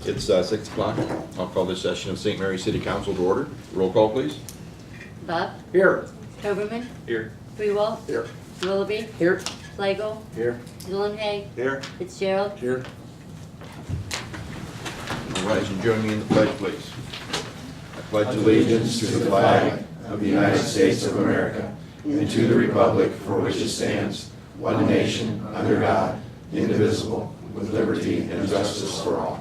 It's 6 o'clock. I'll call this session of St. Mary City Council to order. Roll call, please. Bob, Here. Toberman, Here. Freewalt, Here. Willoughby, Here. Flagel, Here. Zillenhay, Here. Fitzgerald. Here. All rise and join me in the pledge, please. I pledge Allegiance to the flag of the United States of America and to the republic for which it stands, one nation, under God, indivisible, with liberty and justice for all.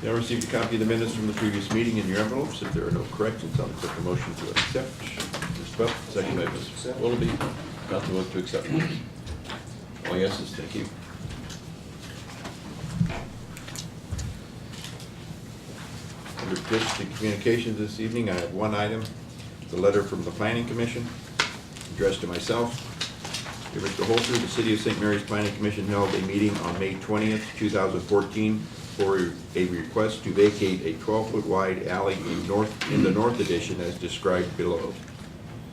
Now received a copy of the minutes from the previous meeting in your envelopes. If there are no corrections, I'll accept the motion to accept. Mr. Buck, second by Mr. Willoughby. Not to vote to accept. All yeses, thank you. Under district communications this evening, I have one item, the letter from the Planning Commission addressed to myself. Dear Mr. Holter, the City of St. Mary's Planning Commission held a meeting on May 20th, 2014 for a request to vacate a 12-foot wide alley in the North Addition as described below.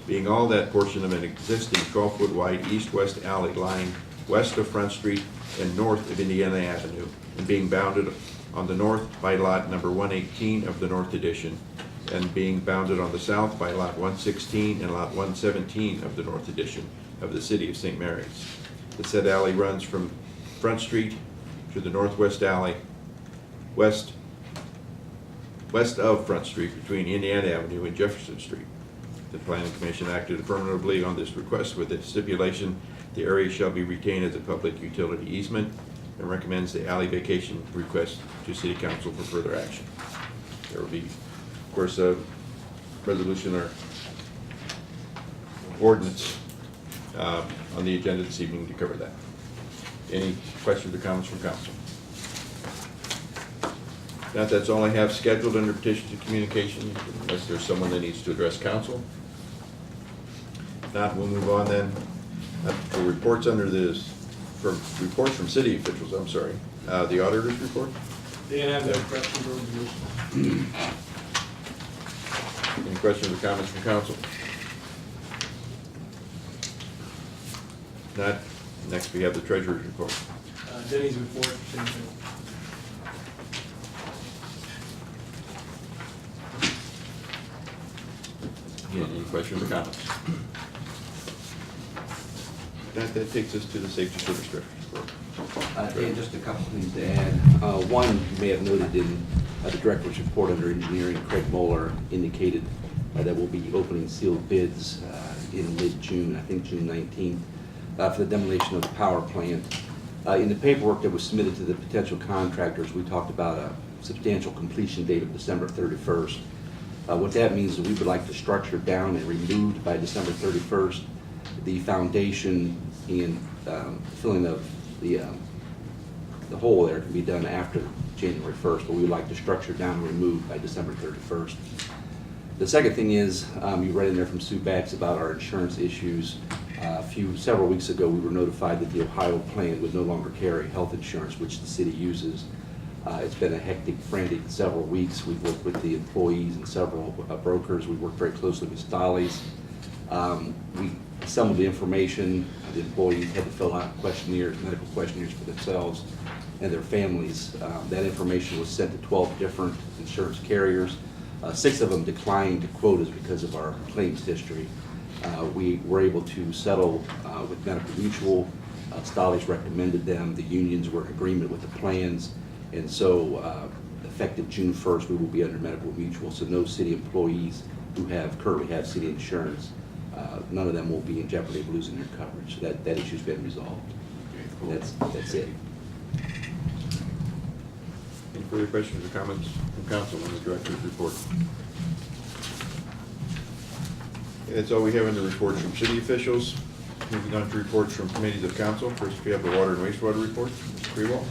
Being all that portion of an existing 12-foot wide east-west alley lying west of Front Street and north of Indiana Avenue, and being bounded on the north by lot number 118 of the North Addition, and being bounded on the south by lot 116 and lot 117 of the North Addition of the City of St. Mary's. The said alley runs from Front Street to the northwest alley, west of Front Street between Indiana Avenue and Jefferson Street. The Planning Commission acted affirmatively on this request with the stipulation the area shall be retained as a public utility easement, and recommends the alley vacation request to City Council for further action. There will be, of course, a resolution or ordinance on the agenda this evening to cover that. Any questions or comments from council? That's all I have scheduled under petitions and communications, unless there's someone that needs to address council. If not, we'll move on then. For reports under this, for reports from city officials, I'm sorry. The auditor's report? Dan, I have no questions or resolutions. Any questions or comments from council? If not, next we have the treasurer's report. Denny's report, same thing. Again, any questions or comments? That takes us to the safety service director's report. Dan, just a couple things to add. One, you may have noted in the director's report under engineering, Craig Moeller indicated that we'll be opening sealed bids in mid-June, I think June 19th, for the demolition of the power plant. In the paperwork that was submitted to the potential contractors, we talked about a substantial completion date of December 31st. What that means is we would like the structure down and removed by December 31st. The foundation and filling of the hole there can be done after January 1st, but we would like the structure down and removed by December 31st. The second thing is, you read in there from Sue Bax about our insurance issues. Several weeks ago, we were notified that the Ohio plan would no longer carry health insurance, which the city uses. It's been a hectic, frantic several weeks. We've worked with the employees and several brokers. We've worked very closely with Stollies. Some of the information, the employees had to fill out questionnaires, medical questionnaires for themselves and their families. That information was sent to 12 different insurance carriers. 6 of them declined to quote us because of our claims history. We were able to settle with Medical Mutual. Stollies recommended them. The unions were in agreement with the plans. And so effective June 1st, we will be under Medical Mutual. So no city employees who currently have city insurance, none of them will be in jeopardy of losing their coverage. So that issue's been resolved. And that's it. Any further questions or comments from council on the director's report? That's all we have in the reports from city officials. Moving on to reports from committees of council. First, we have the water and wastewater report. Mr. Freewalt.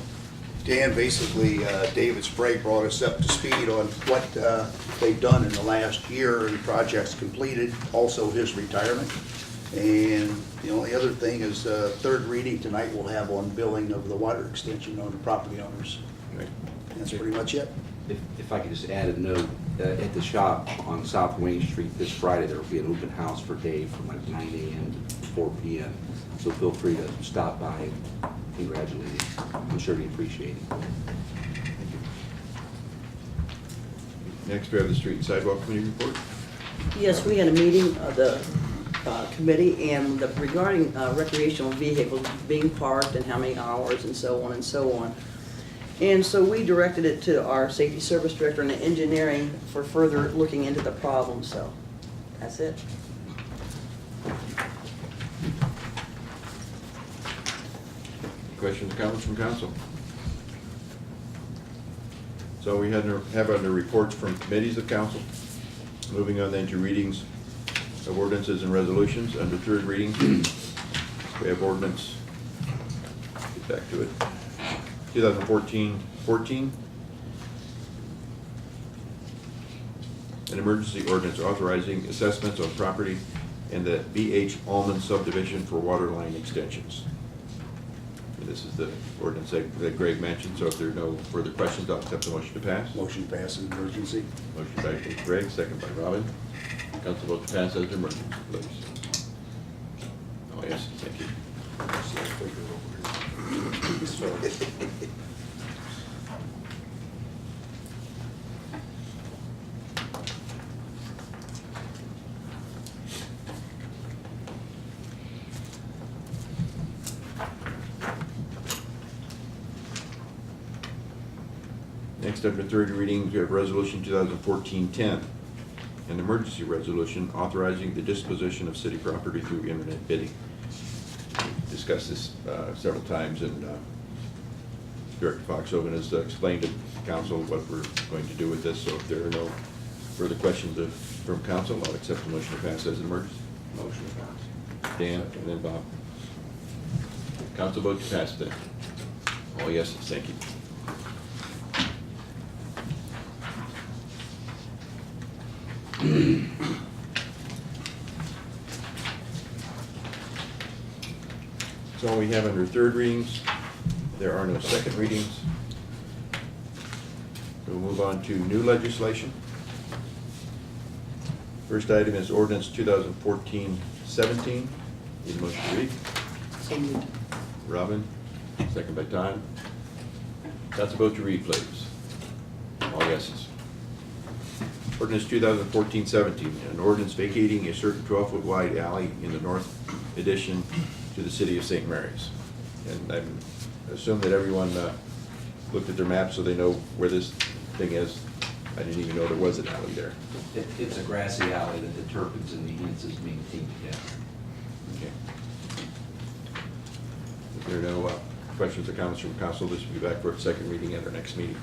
Dan, basically, David Sprague brought us up to speed on what they've done in the last year and projects completed, also his retirement. And the only other thing is third reading tonight we'll have on billing of the water extension on the property owners. Right. That's pretty much it. If I could just add a note, at the shop on South Wayne Street this Friday, there will be an open house for Dave from like 9 a.m. to 4 p.m. So feel free to stop by and congratulate him. I'm sure he'd appreciate it. Next, we have the Street and Sidewalk Committee report. Yes, we had a meeting of the committee and regarding recreational vehicles being parked and how many hours and so on and so on. And so we directed it to our safety service director and the engineering for further looking into the problem, so that's it. Questions, comments from council? So we have under reports from committees of council. Moving on then to readings of ordinances and resolutions. Under third reading, we have ordinance, get back to it, 2014-14. An emergency ordinance authorizing assessments on property in the B.H. Allman subdivision for water line extensions. And this is the ordinance that Greg mentioned, so if there are no further questions, I'll accept the motion to pass. Motion to pass an emergency. Motion by Greg, second by Robin. Council vote to pass as an emergency, please. Oh, yes, thank you. Next, under third reading, we have Resolution 2014-10, an emergency resolution authorizing the disposition of city property through internet bidding. We've discussed this several times, and Director Foxhoven has explained to council what we're going to do with this, so if there are no further questions from council, I'll accept the motion to pass as an emergency. Motion to pass. Dan, and then Bob. Council vote to pass then. All yeses, thank you. That's all we have under third readings. There are no second readings. We'll move on to new legislation. First item is ordinance 2014-17. Need a motion to read? So moved. Robin, second by Todd. That's a vote to read, please. All yeses. Ordinance 2014-17, an ordinance vacating a certain 12-foot wide alley in the north addition to the city of St. Mary's. And I assume that everyone looked at their map so they know where this thing is. I didn't even know there was an alley there. It's a grassy alley that the Turpins and the Henses maintain together. Okay. If there are no questions or comments from council, this will be back for its second reading at our next meeting.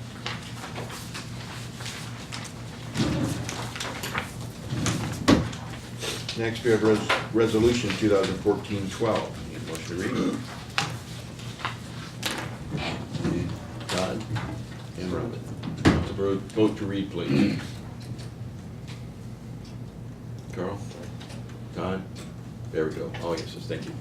Next, we have Resolution 2014-12. Need a motion to read? Todd and Robin. Council vote to read, please. Carl? Todd? There we go. All yeses, thank you.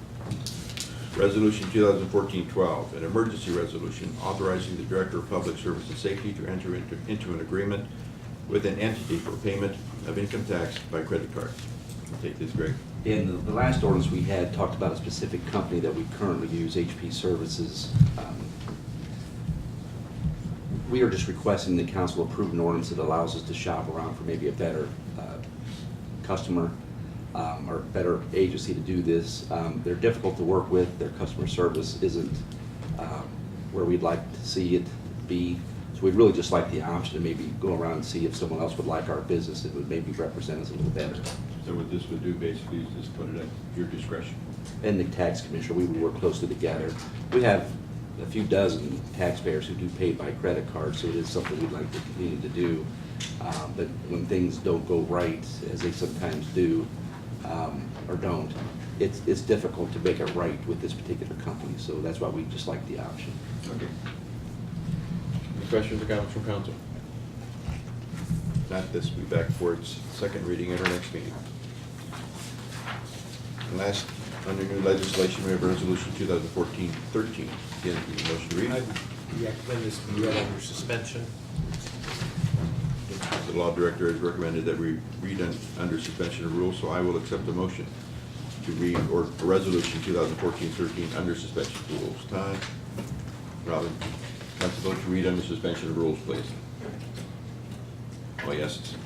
Resolution 2014-12, an emergency resolution authorizing the Director of Public Service and Safety to enter into an agreement with an entity for payment of income tax by credit card. Take this, Greg. In the last ordinance we had talked about a specific company that we currently use, HP Services. We are just requesting the council approve an ordinance that allows us to shop around for maybe a better customer or better agency to do this. They're difficult to work with. Their customer service isn't where we'd like to see it be. So we'd really just like the option to maybe go around and see if someone else would like our business. It would maybe represent us a little better. So what this would do basically is just put it at your discretion. And the tax commissioner, we would work closely together. We have a few dozen taxpayers who do pay by credit card, so it is something we'd like to continue to do. But when things don't go right, as they sometimes do, or don't, it's difficult to make it right with this particular company. So that's why we just like the option. Okay. Any questions or comments from council? Not, this will be back for its second reading at our next meeting. And last, under new legislation, we have Resolution 2014-13. Again, need a motion to read? I recommend this be read under suspension. The law director has recommended that we read under suspension of rules, so I will accept the motion. to read, or resolution 2014-13 under suspension of the rules. Todd, Robin, council vote to read under suspension of rules, please. Oh, yes.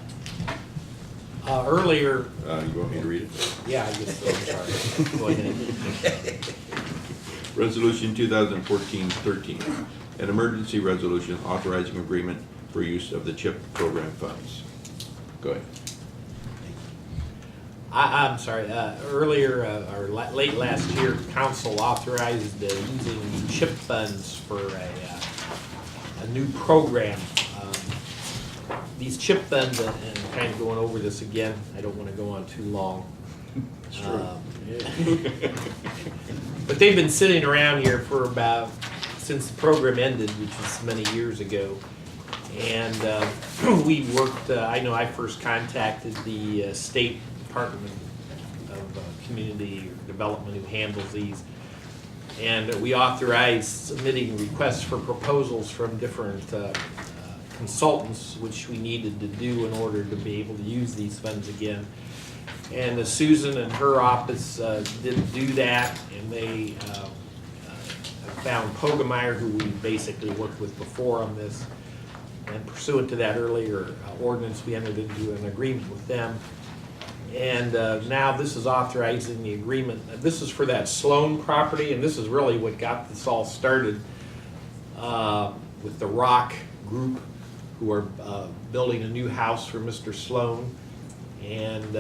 Earlier, You want me to read it? yeah, I guess, I'm sorry. Go ahead. Resolution 2014-13, an emergency resolution authorizing agreement for use of the CHIP program funds. Go ahead. I'm sorry, earlier, late last year, council authorized using the CHIP funds for a new program. These CHIP funds, and kind of going over this again, I don't want to go on too long. But they've been sitting around here for about, since the program ended, which was many years ago. And we worked, I know I first contacted the State Department of Community Development who handles these. And we authorized submitting requests for proposals from different consultants, which we needed to do in order to be able to use these funds again. And Susan and her office didn't do that, and they found Pogemeyer, who we basically worked with before on this. And pursuant to that earlier ordinance, we entered into an agreement with them. And now this is authorizing the agreement. This is for that Sloan property, and this is really what got this all started with the Rock Group, who are building a new house for Mr. Sloan. And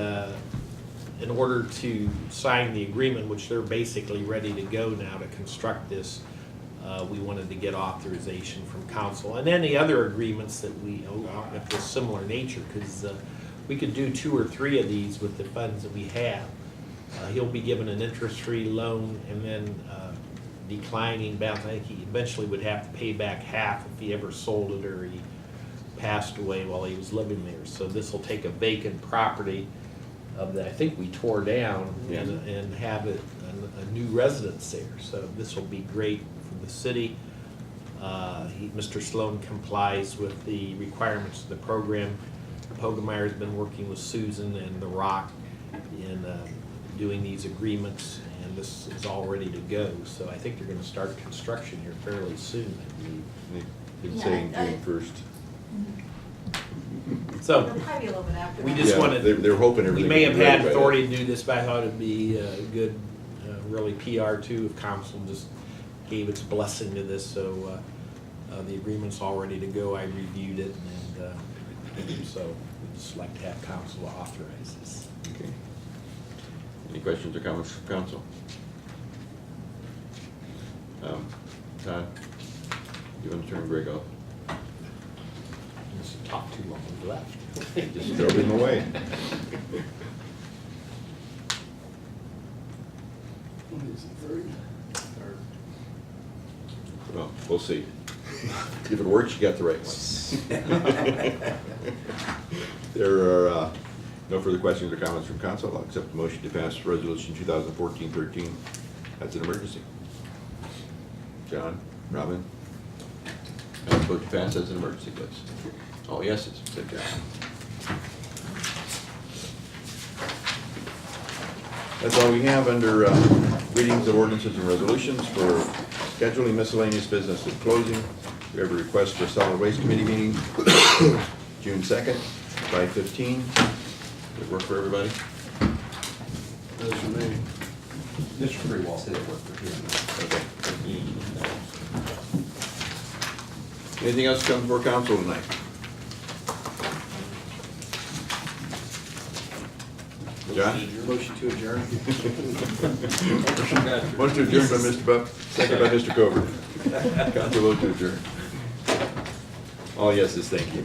in order to sign the agreement, which they're basically ready to go now to construct this, we wanted to get authorization from council. And any other agreements that we, of a similar nature, because we could do 2 or 3 of these with the funds that we have. He'll be given an interest-free loan, and then declining balance. I think he eventually would have to pay back half if he ever sold it or he passed away while he was living there. So this will take a vacant property of that I think we tore down and have it a new residence there. So this will be great for the city. Mr. Sloan complies with the requirements of the program. Pogemeyer's been working with Susan and The Rock in doing these agreements, and this is all ready to go. So I think they're going to start construction here fairly soon, I believe. They've been saying June 1st. So It'll probably be a little bit after we that. just Yeah, wanted, they're hoping we everything may will have be ready had by authority to do this, but I thought it'd be good, really PR too, if council just gave its blessing to this. So the agreement's all ready to go. I reviewed it, and so we'd just like to have council authorize this. Okay. Any questions or comments from council? Todd, you want to turn Greg off? Just talk too long, we left. Just throw him away. Well, we'll see. If it works, you got the right one. There are no further questions or comments from council. I'll accept the motion to pass resolution 2014-13 as an emergency. John, Robin, vote to pass as an emergency, please. All yeses, said John. That's all we have under readings of ordinances and resolutions. For scheduling miscellaneous business and closing, we have a request for solid waste committee meeting, June 2nd, 5:15. Does it work for everybody? Those for me. Mr. Freewell said it worked for him. Okay. Anything else come before council tonight? John? Motion to adjourn. Motion to adjourn by Mr. Buck, second by Mr. Cover. Council vote to adjourn. All yeses, thank you.